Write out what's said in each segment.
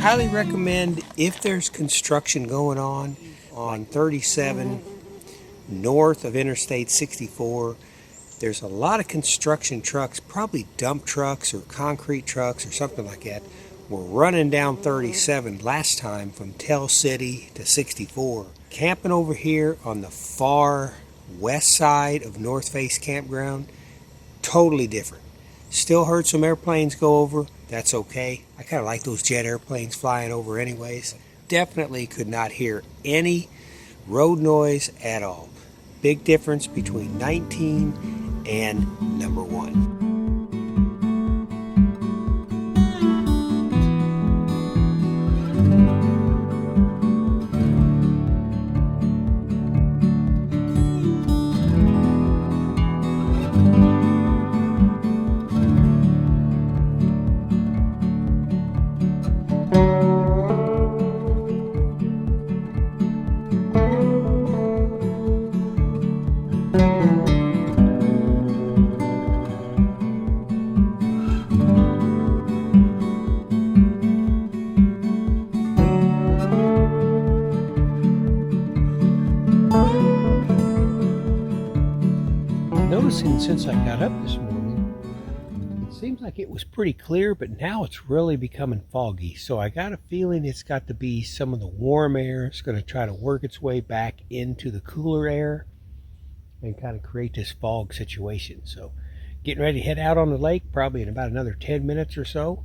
highly recommend, if there's construction going on 37 north of Interstate 64, there's a lot of construction trucks, probably dump trucks or concrete trucks or something like that, were running down 37 last time from Tell City to 64. Camping over here on the far west side of North Face Campground, totally different. Still heard some airplanes go over. That's okay. I kind of like those jet airplanes flying over anyways. Definitely could not hear any road noise at all. Big difference between 19 and number 1. Noticing since I got up this morning, it seems like it was pretty clear, but now it's really becoming foggy. So I got a feeling it's got to be some of the warm air. It's going to try to work its way back into the cooler air and kind of create this fog situation. So getting ready to head out on the lake probably in about another 10 minutes or so.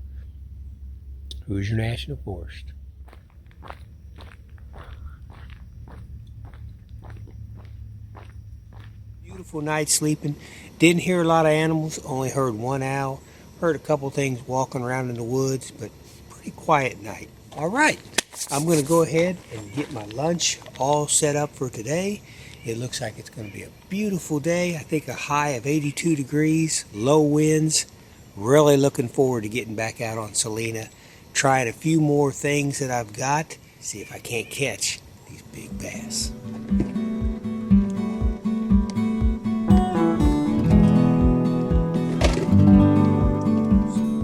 Hoosier National Forest. Beautiful night sleeping. Didn't hear a lot of animals, only heard one owl. Heard a couple things walking around in the woods, but pretty quiet night. All right, I'm going to go ahead and get my lunch all set up for today. It looks like it's going to be a beautiful day. I think a high of 82 degrees, low winds. Really looking forward to getting back out on Celina, trying a few more things that I've got, see if I can't catch these big bass.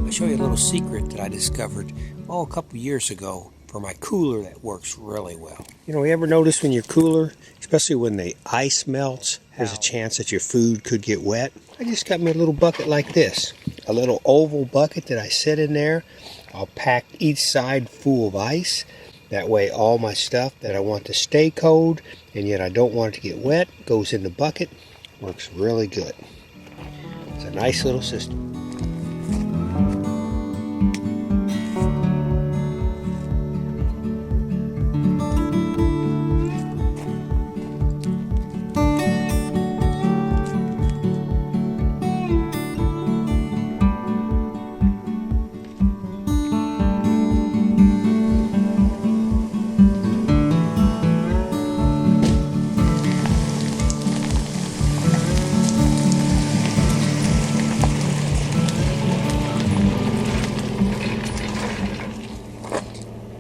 I'll show you a little secret that I discovered a couple years ago for my cooler that works really well. You ever notice when your cooler, especially when the ice melts, there's a chance that your food could get wet? I just got me a little bucket like this, a little oval bucket that I set in there. I'll pack each side full of ice. That way all my stuff that I want to stay cold and yet I don't want it to get wet goes in the bucket. Works really good. It's a nice little system.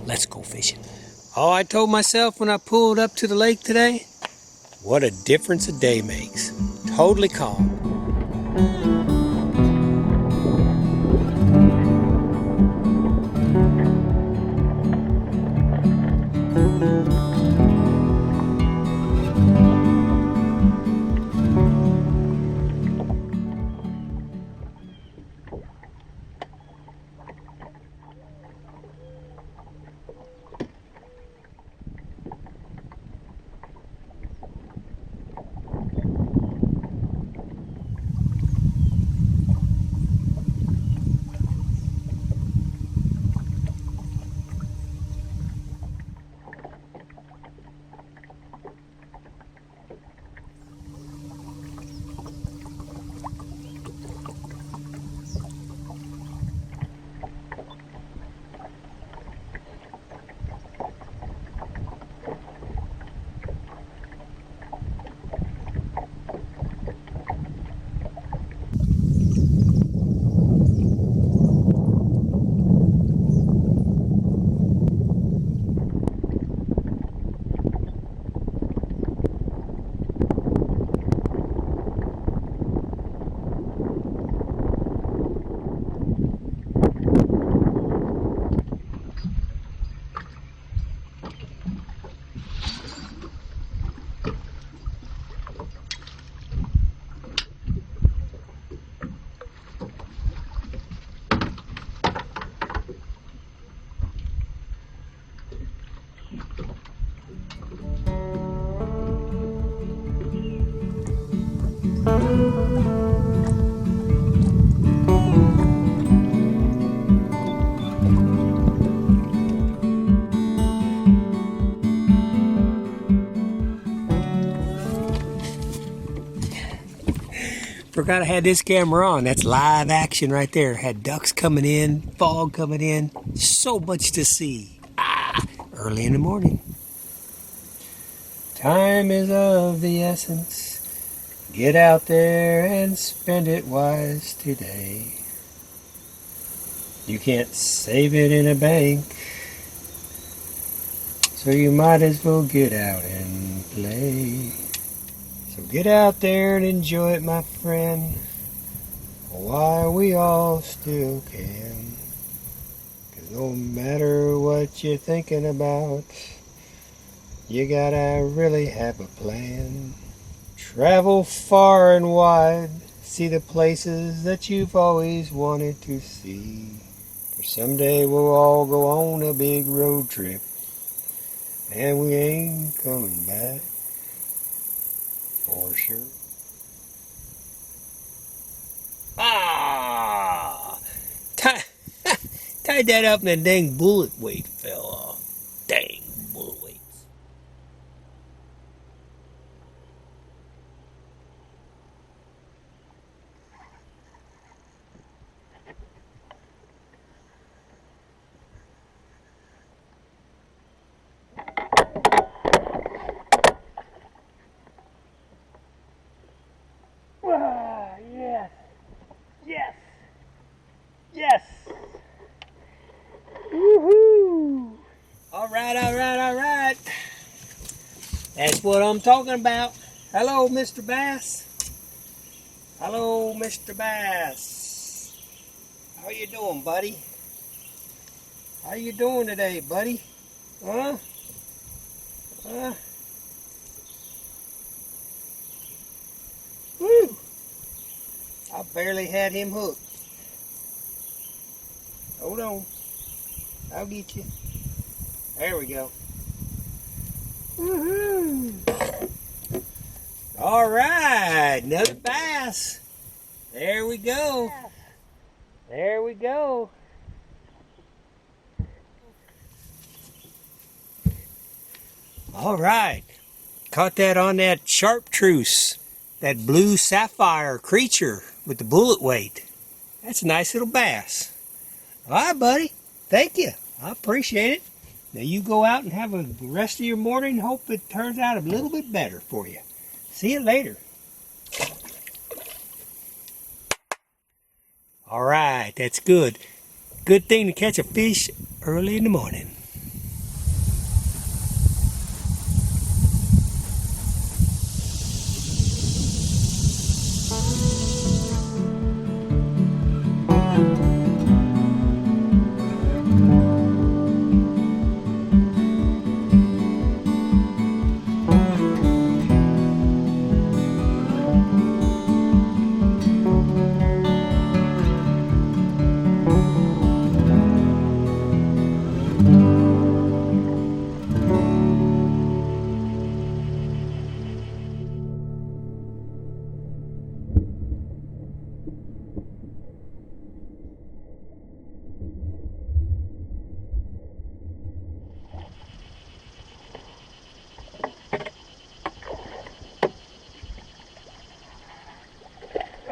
Let's go fishing. Oh, I told myself when I pulled up to the lake today, what a difference a day makes. Totally calm. Forgot I had this camera on. That's live action right there. Had ducks coming in, fog coming in. So much to see. Early in the morning. Time is of the essence. Get out there and spend it wise today. You can't save it in a bank, so you might as well get out and play. So get out there and enjoy it, my friend, while we all still can. 'Cause no matter what you're thinking about, you gotta really have a plan. Travel far and wide, see the places that you've always wanted to see. For someday we'll all go on a big road trip, and we ain't coming back. For sure. Tied that up and that dang bullet weight fell off. Dang bullet weights. Yes. Yes. Yes. Woohoo! All right, all right, all right. That's what I'm talking about. Hello, Mr. Bass. Hello, Mr. Bass. How you doing, buddy? How you doing today, buddy? Huh? Huh? Woo! I barely had him hooked. Hold on. I'll get you. There we go. Woohoo! All right, another bass. There we go. There we go. All right. Caught that on that chartreuse, that blue sapphire creature with the bullet weight. That's a nice little bass. All right, buddy. Thank you. I appreciate it. Now you go out and have a rest of your morning. Hope it turns out a little bit better for you. See you later. All right, that's good. Good thing to catch a fish early in the morning.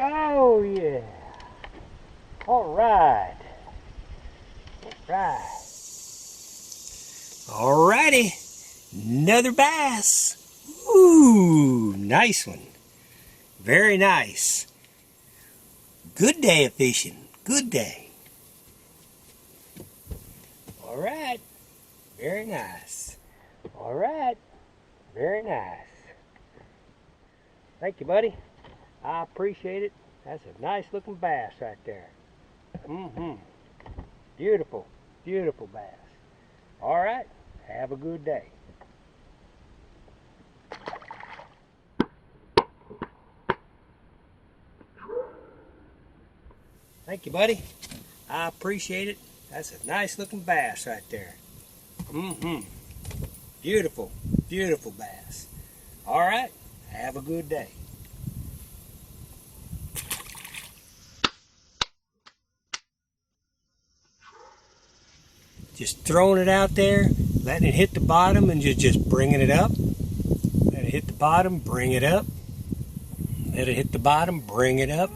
Oh yeah. All right. All righty. Another bass. Ooh, nice one. Very nice. Good day of fishing. Good day. All right. Very nice. All right. Very nice. Thank you, buddy. I appreciate it. That's a nice looking bass right there. Beautiful, beautiful bass. All right. Have a good day. Thank you, buddy. I appreciate it. That's a nice looking bass right there. Beautiful, beautiful bass. All right. Have a good day. Just throwing it out there, letting it hit the bottom and just bringing it up. Let it hit the bottom, bring it up. Let it hit the bottom, bring it up.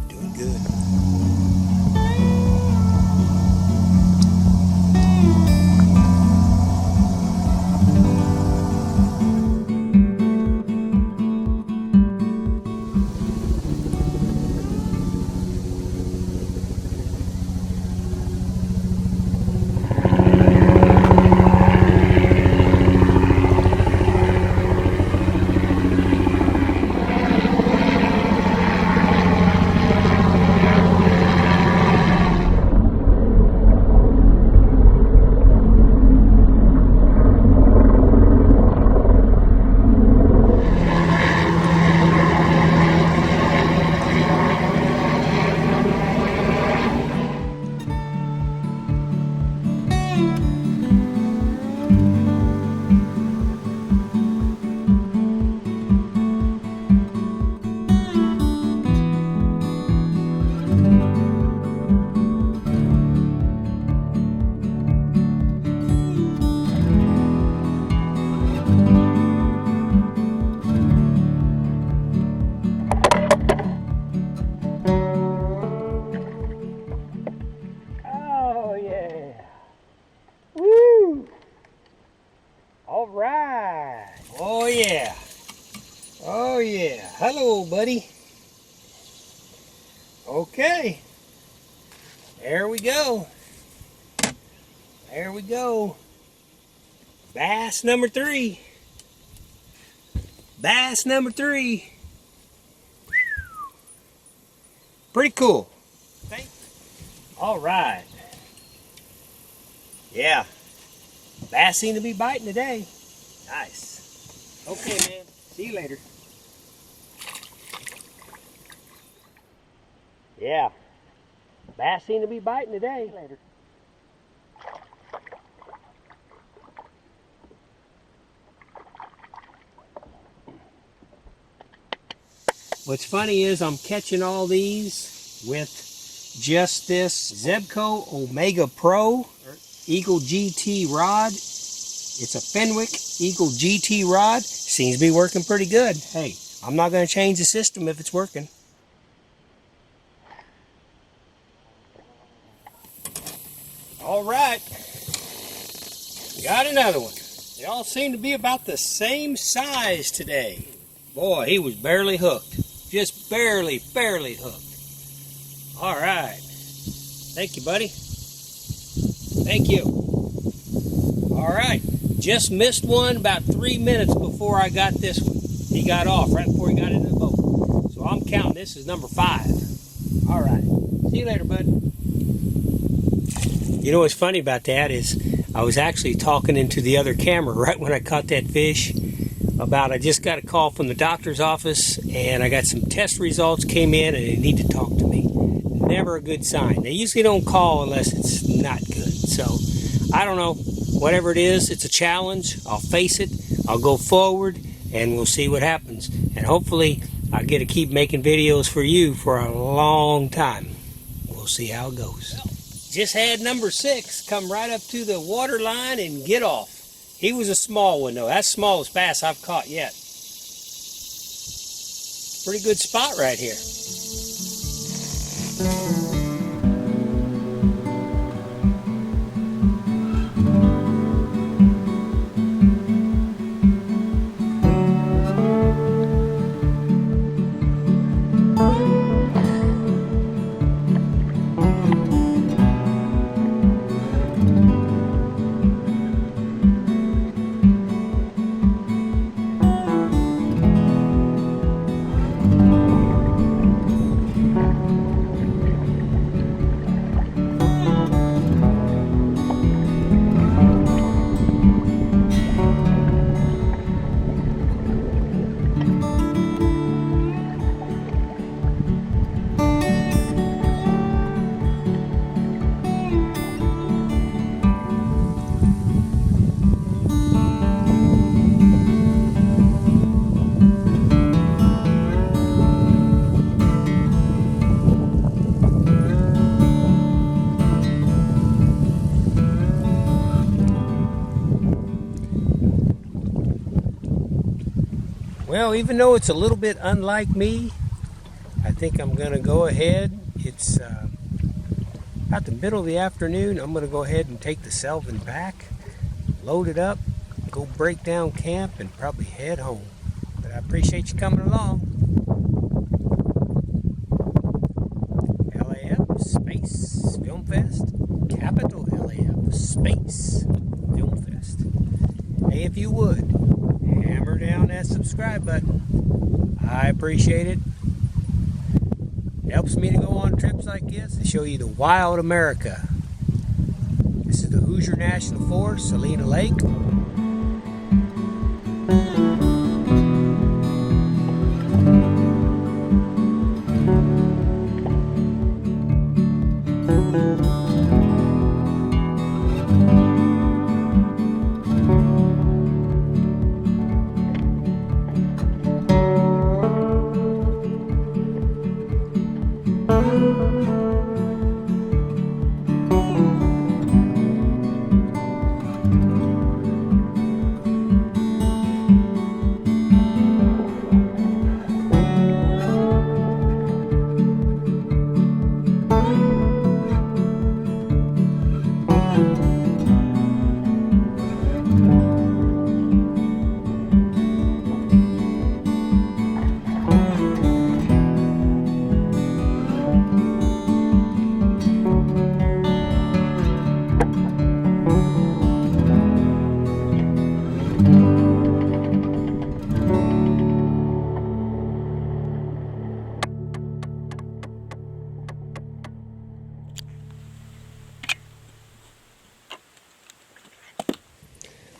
Doing good. Oh yeah. Oh yeah. Hello, buddy. Okay. There we go. There we go. Bass number 3. Bass number 3. Pretty cool. All right. Yeah. Bass seem to be biting today. Nice. Okay, man. See you later. Yeah. Bass seem to be biting today. Later. What's funny is I'm catching all these with just this Zebco Omega Pro Eagle GT rod. It's a Fenwick Eagle GT rod. Seems to be working pretty good. Hey, I'm not going to change the system if it's working. All right. Got another one. They all seem to be about the same size today. Boy, he was barely hooked. Just barely hooked. All right. Thank you, buddy. Thank you. All right. Just missed one about 3 minutes before I got this one. He got off right before he got into the boat. So I'm counting this as number 5. All right. See you later, bud. You know what's funny about that is I was actually talking into the other camera right when I caught that fish about I just got a call from the doctor's office and I got some test results came in and they need to talk to me. Never a good sign. They usually don't call unless it's not good. So I don't know. Whatever it is, it's a challenge. I'll face it. I'll go forward and we'll see what happens. And hopefully I'll get to keep making videos for you for a long time. We'll see how it goes. Just had number 6 come right up to the water line and get off. He was a small one though. That's the smallest bass I've caught yet. Pretty good spot right here. Well, even though it's a little bit unlike me, I think I'm going to go ahead. It's about the middle of the afternoon. I'm going to go ahead and take the Selvin back, load it up, go break down camp, and probably head home. But I appreciate you coming along. LAF Space Film Fest, capital LAF Space Film Fest. Hey, if you would, hammer down that subscribe button. I appreciate it. It helps me to go on trips like this to show you the wild America. This is the Hoosier National Forest, Celina Lake.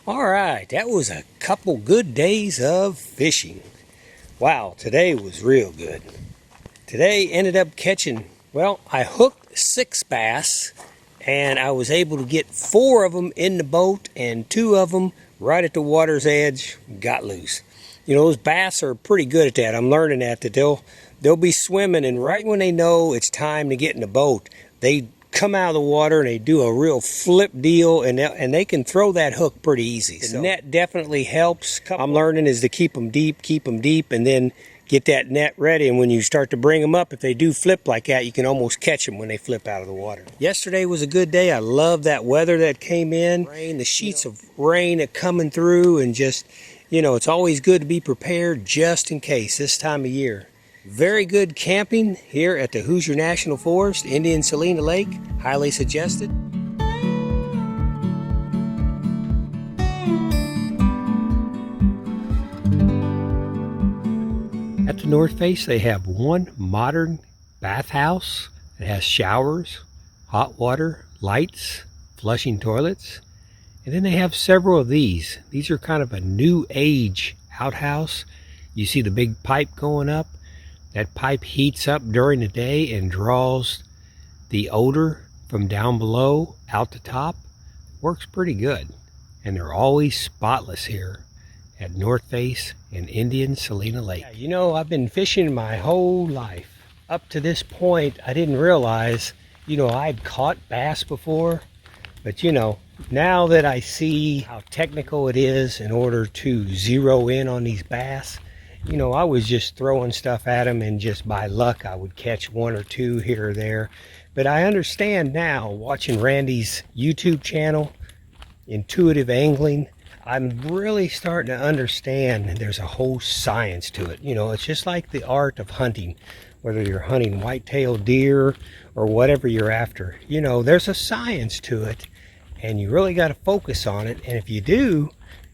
All right, that was a couple good days of fishing. Wow, today was real good. Today ended up catching, well, I hooked 6 bass, and I was able to get 4 of them in the boat, and 2 of them right at the water's edge got loose. You know, those bass are pretty good at that. I'm learning that they'll be swimming, and right when they know it's time to get in the boat, they come out of the water and they do a real flip deal, and they can throw that hook pretty easy. The net definitely helps. I'm learning is to keep them deep, and then get that net ready, and when you start to bring them up, if they do flip like that, you can almost catch them when they flip out of the water. Yesterday was a good day. I love that weather that came in. Rain, the sheets of rain that coming through, and just, you know, it's always good to be prepared just in case this time of year. Very good camping here at the Hoosier National Forest, Indian-Celina Lake. Highly suggested. At the north face, they have one modern bathhouse. It has showers, hot water, lights, flushing toilets. And then they have several of these. These are kind of a new age outhouse. You see the big pipe going up. That pipe heats up during the day and draws the odor from down below out the top. Works pretty good. And they're always spotless here at North Face and Indian-Celina Lake. Yeah, you know, I've been fishing my whole life. Up to this point, I didn't realize, you know, I'd caught bass before. But, you know, now that I see how technical it is in order to zero in on these bass, you know, I was just throwing stuff at them, and just by luck I would catch 1 or 2 here or there. But I understand now, watching Randy's YouTube channel, Intuitive Angling, I'm really starting to understand there's a whole science to it. You know, it's just like the art of hunting, whether you're hunting white-tailed deer or whatever you're after. You know, there's a science to it, and you really got to focus on it. And if you do,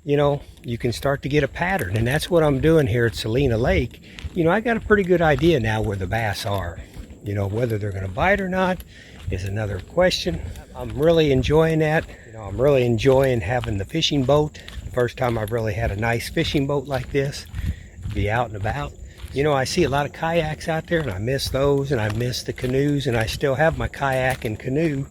you know, you can start to get a pattern, and that's what I'm doing here at Celina Lake. You know, I got a pretty good idea now where the bass are. You know, whether they're going to bite or not is another question. I'm really enjoying that. You know, I'm really enjoying having the fishing boat. The first time I've really had a nice fishing boat like this, be out and about. You know, I see a lot of kayaks out there, and I miss those, and I miss the canoes, and I still have my kayak and canoe.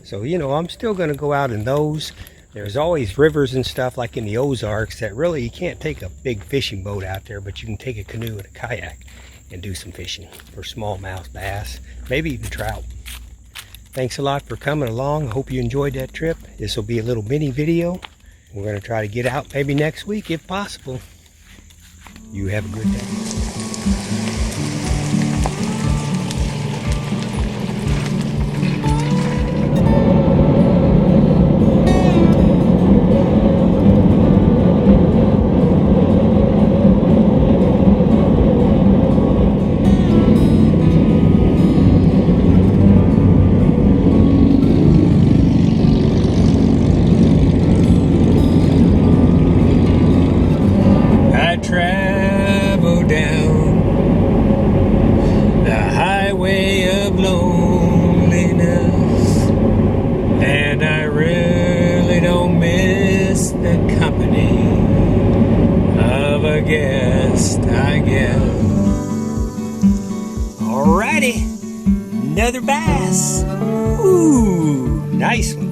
So, you know, I'm still going to go out in those. There's always rivers and stuff like in the Ozarks that really you can't take a big fishing boat out there, but you can take a canoe and a kayak and do some fishing for smallmouth bass, maybe even trout. Thanks a lot for coming along. I hope you enjoyed that trip. This will be a little mini video. We're going to try to get out maybe next week if possible. You have a good day. I travel down the highway of loneliness, and I really don't miss the company of a guest, I guess. Alrighty, another bass. Ooh, nice one.